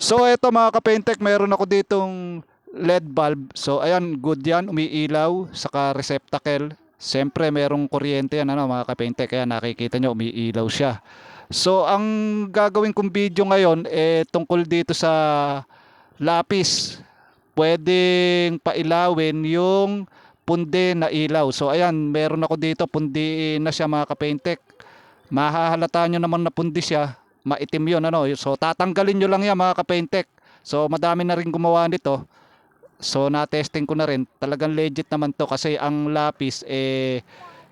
So eto mga kapentek, meron ako ditong LED bulb. So ayan, good yan, umiilaw, saka receptacle. Siyempre merong kuryente yan ano mga kapentek, kaya nakikita nyo umiilaw siya. So ang gagawin kong video ngayon tungkol dito sa lapis. Pwedeng pailawin yung pundi na ilaw. So ayan, meron ako dito, pundi na siya mga kapentek. Mahahalata nyo naman na pundi siya, maitim yun ano. So tatanggalin nyo lang yan mga kapentek. So madami na rin gumawa nito. So na-testing ko na rin, talagang legit naman to kasi ang lapis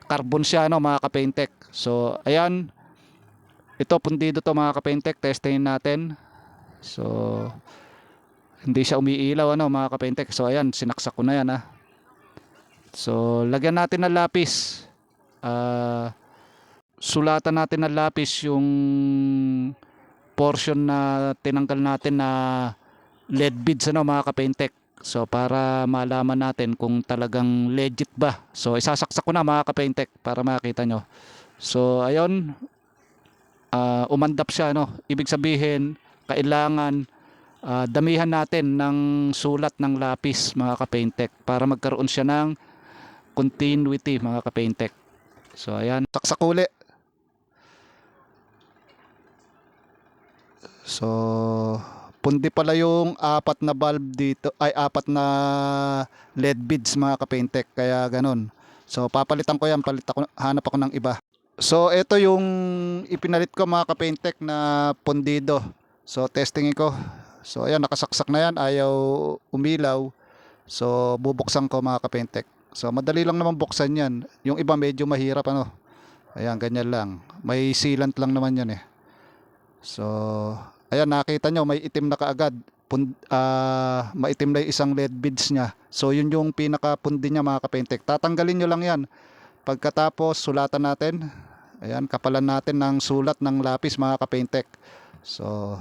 carbon siya no mga kapentek. So ayan, ito pundido to mga kapentek, testingin natin. So hindi siya umiilaw ano mga kapentek. So ayan, sinaksak ko na yan ah. So lagyan natin ng lapis. Ah, sulatan natin ng lapis yung portion na tinanggal natin na LED beads ano mga kapentek. So para malaman natin kung talagang legit ba. So isasaksak ko na mga kapentek para makita nyo. So ayun, umandap siya no. Ibig sabihin kailangan damihan natin ng sulat ng lapis mga kapentek para magkaroon siya ng continuity mga kapentek. So ayan, saksak uli. So pundi pala yung apat na bulb dito, ay apat na LED beads mga kapentek, kaya ganun. So papalitan ko yan, hanap ako ng iba. So ito yung ipinalit ko mga kapentek na pundido. So testingin ko. So ayan, nakasaksak na yan, ayaw umilaw. So bubuksan ko mga kapentek. So madali lang naman buksan yan. Yung iba medyo mahirap ano. Ayan, ganyan lang. May sealant lang naman yan eh. So ayan, nakita nyo may itim na kaagad. Maitim na yung isang LED beads niya. So yun yung pinakapundi niya mga kapentek. Tatanggalin nyo lang yan. Pagkatapos sulatan natin. Ayan, kapalan natin ng sulat ng lapis mga kapentek. So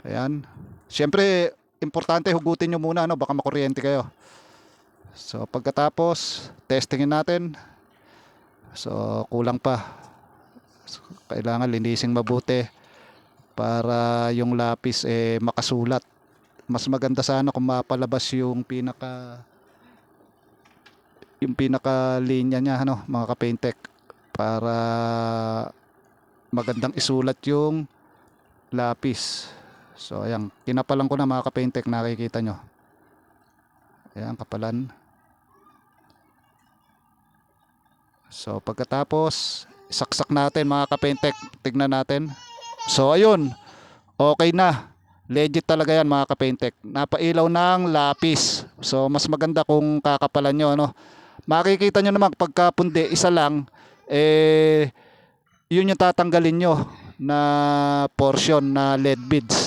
ayan. Siyempre importante hugutin nyo muna no, baka makuryente kayo. So pagkatapos testingin natin. So kulang pa. So, kailangan linising mabuti para yung lapis makasulat. Mas maganda sana kung mapalabas yung pinaka linya niya ano mga kapentek para magandang isulat yung lapis. So ayan, kinapalan ko na mga kapentek, nakikita nyo. Ayan, kapalan. So pagkatapos saksak natin mga kapentek, tignan natin. So ayun, okay na. Legit talaga yan mga kapentek. Napailaw ng lapis. So mas maganda kung kakapalan nyo ano. Makikita nyo naman pagkapundi isa lang, yun yung tatanggalin nyo na portion na LED beads.